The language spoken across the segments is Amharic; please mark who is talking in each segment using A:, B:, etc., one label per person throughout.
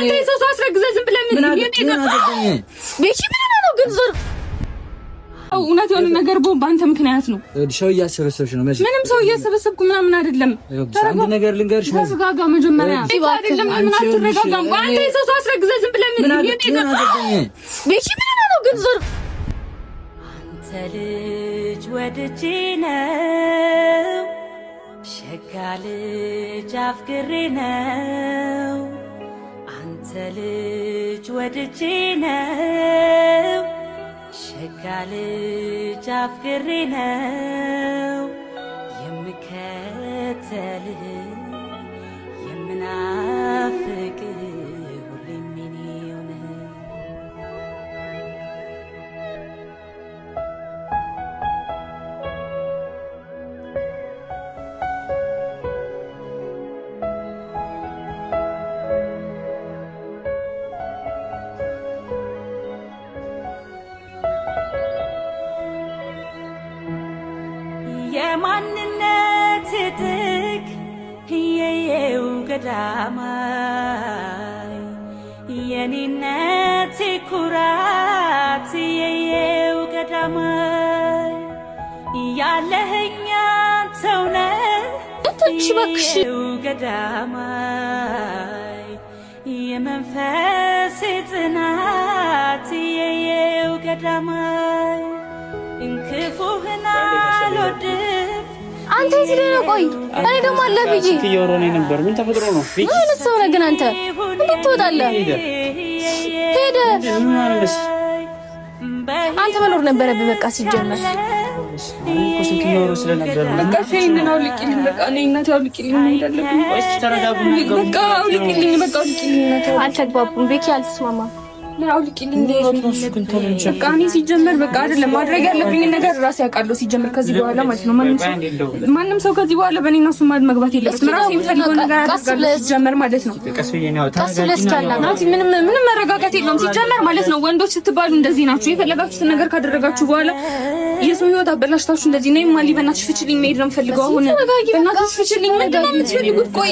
A: አንተ ሰው አስረግዘህ ዝም ብለህ ምን ቤኪ ምን ነው ግን ዞር እውነት የሆነ ነገር በአንተ ምክንያት ነው።
B: ሰው እያሰበሰብሽ ነው።
A: ምንም ሰው እያሰበሰብኩ ምናምን አይደለም።
B: አንድ ነገር ልንገርሽ፣
A: ተረጋጋ መጀመሪያ። አይደለም ምን አትረጋጋም? አንተ ሰው አስረግዘህ ዝም ብለህ ምን ቤኪ ምን ነው ግን ዞር አንተ ልጅ ወድጄ ነው ሸጋ ልጅ አፍቅሬ ነው አንተ ልጅ ወድጄ ነው ሸጋ ልጅ አፍቅሬ ነው የምከተልህ የምናፍቅህ ሁሌም የኔው ነህ። የማንነት ጥግ የየው ገዳማይ የኔነት ኩራት የየው ገዳማይ ያለህኛ ተውነ የየው ገዳማይ የመንፈስ ጽናት የየው ገዳማይ እንክፉህና አልወድም አንተ እዚህ ላይ ቆይ እኔ ደግሞ አለብኝ
B: እየወሮኔ ነበር ምን ተፈጥሮ ነው
A: ምን ሰው ነህ ግን አንተ እንዴት ትወጣለህ ሄደ አንተ መኖር ነበረብህ በቃ ሲጀመር
B: ኮስ እየወሮ ስለነበር
A: በቃ ሸይንን አውልቂልኝ በቃ እኔ እናቴ አውልቂልኝ እንደለብኝ
B: ወይስ ተረጋጉ
A: በቃ አውልቂልኝ በቃ አውልቂልኝ አልተግባቡም ቤኪ አልተስማማም አውልቂልኝ በቃ እኔ ሲጀመር በቃ አይደለም ማድረግ ያለብኝ ነገር ራሴ ያውቃለሁ ሲጀመር ከዚህ በኋላ ማለት ነው ማንም ሰው ከዚህ በኋላ በእኔ እና እሱ መግባት የለበትም ራሴ የምፈልገው ነገር አደርጋለሁ ሲጀመር ማለት ነው ምንም መረጋጋት የለውም ሲጀመር ማለት ነው ወንዶች ስትባሉ እንደዚህ ናችሁ የፈለጋችሁትን ነገር ካደረጋችሁ በኋላ የሰው ህይወት አበላሽታችሁ እንደዚህ ነው ማሊ በእናትሽ ፍችልኝ መሄድ ነው የምፈልገው አሁን በእናትሽ ፍችልኝ ምንድን ነው የምትፈልጉት ቆይ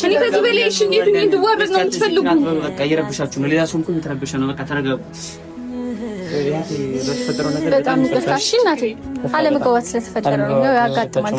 A: እኔ ከዚህ በላይ እሺ እንዴት እንድዋረድ ነው የምትፈልጉ
B: በቃ እየረብሻችሁ ነው ሌላ ሰው እንኳን የተረበሸ ነው በቃ ተረጋጉ
A: በጣም ይቅርታ እሺ እናቴ አለመግባባት ስለተፈጠረ ነው ያጋጥማል